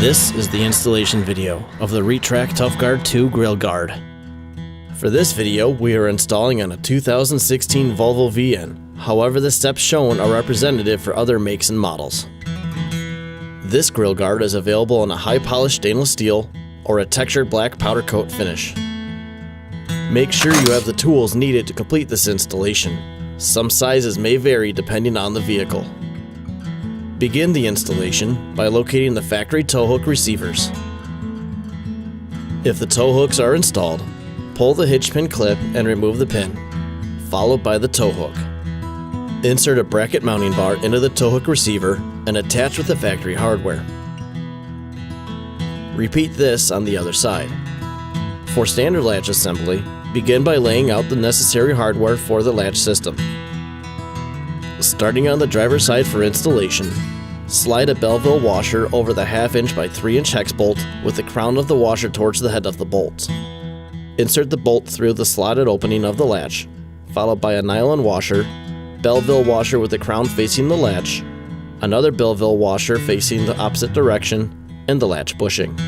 This is the installation video of the RETRAC Tuff Guard 2 grill guard. For this video, we are installing on a 2016 Volvo VN. However, the steps shown are representative for other makes and models. This grill guard is available in a high polished stainless steel or a textured black powder coat finish. Make sure you have the tools needed to complete this installation. Some sizes may vary depending on the vehicle. Begin the installation by locating the factory tow hook receivers. If the tow hooks are installed, pull the hitch pin clip and remove the pin, followed by the tow hook. Insert a bracket mounting bar into the tow hook receiver and attach with the factory hardware. Repeat this on the other side. For standard latch assembly, begin by laying out the necessary hardware for the latch system. Starting on the driver's side for installation, slide a Belleville washer over the 1/2 inch by 3 inch hex bolt with the crown of the washer towards the head of the bolt. Insert the bolt through the slotted opening of the latch, followed by a nylon washer, Belleville washer with the crown facing the latch, another Belleville washer facing the opposite direction, and the latch bushing.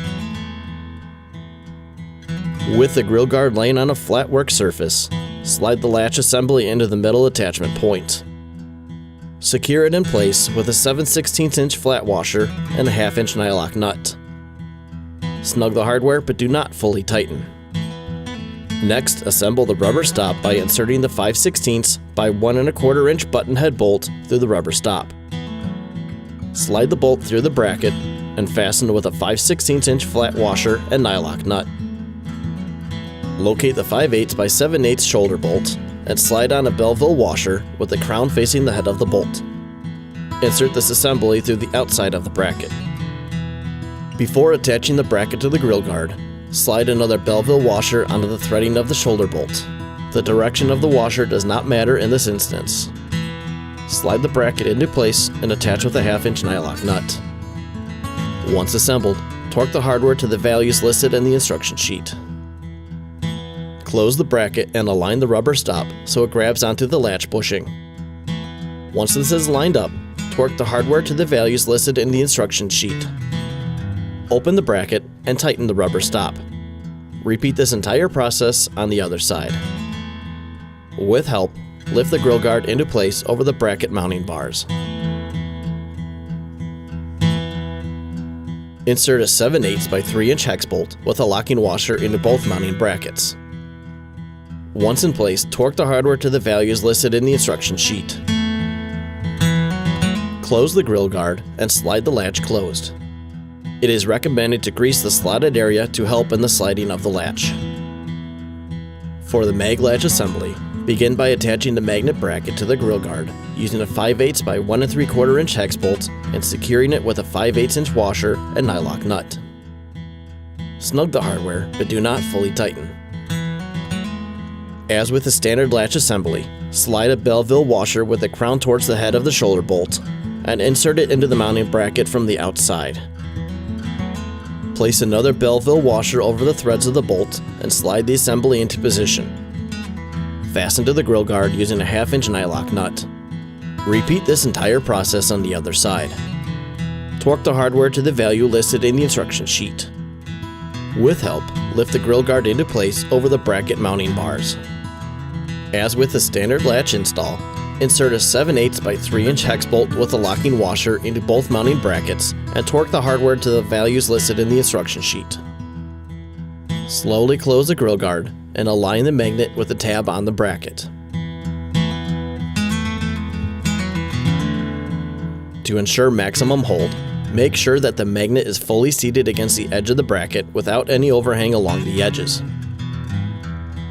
With the grill guard laying on a flat work surface, slide the latch assembly into the middle attachment point. Secure it in place with a 7/16 inch flat washer and a 1/2 inch nylock nut. Snug the hardware but do not fully tighten. Next, assemble the rubber stop by inserting the 5/16 by 1 1/4 inch button head bolt through the rubber stop. Slide the bolt through the bracket and fasten with a 5/16 inch flat washer and nylock nut. Locate the 5/8 by 7/8 shoulder bolt and slide on a Belleville washer with the crown facing the head of the bolt. Insert this assembly through the outside of the bracket. Before attaching the bracket to the grill guard, slide another Belleville washer onto the threading of the shoulder bolt. The direction of the washer does not matter in this instance. Slide the bracket into place and attach with a 1/2 inch nylock nut. Once assembled, torque the hardware to the values listed in the instruction sheet. Close the bracket and align the rubber stop so it grabs onto the latch bushing. Once this is lined up, torque the hardware to the values listed in the instruction sheet. Open the bracket and tighten the rubber stop. Repeat this entire process on the other side. With help, lift the grill guard into place over the bracket mounting bars. Insert a 7/8 by 3 inch hex bolt with a locking washer into both mounting brackets. Once in place, torque the hardware to the values listed in the instruction sheet. Close the grill guard and slide the latch closed. It is recommended to grease the slotted area to help in the sliding of the latch. For the MagLatch assembly, begin by attaching the magnet bracket to the grill guard using a 5/8 by 1 3/4 inch hex bolt and securing it with a 5/8 inch washer and nylock nut. Snug the hardware, but do not fully tighten. As with the standard latch assembly, slide a Belleville washer with the crown towards the head of the shoulder bolt and insert it into the mounting bracket from the outside. Place another Belleville washer over the threads of the bolt and slide the assembly into position. Fasten to the grill guard using a 1/2 inch nylock nut. Repeat this entire process on the other side. Torque the hardware to the value listed in the instruction sheet. With help, lift the grill guard into place over the bracket mounting bars. As with the standard latch install, insert a 7/8 by 3 inch hex bolt with a locking washer into both mounting brackets and torque the hardware to the values listed in the instruction sheet. Slowly close the grill guard and align the magnet with the tab on the bracket. To ensure maximum hold, make sure that the magnet is fully seated against the edge of the bracket without any overhang along the edges.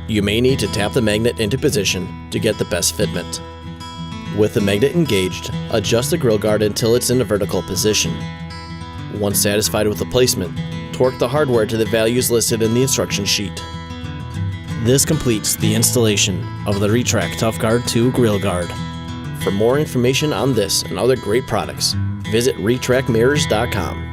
You may need to tap the magnet into position to get the best fitment. With the magnet engaged, adjust the grill guard until it's in a vertical position. Once satisfied with the placement, torque the hardware to the values listed in the instruction sheet. This completes the installation of the RETRAC Tuff Guard 2 grill guard. For more information on this and other great products, visit retracmirrors.com.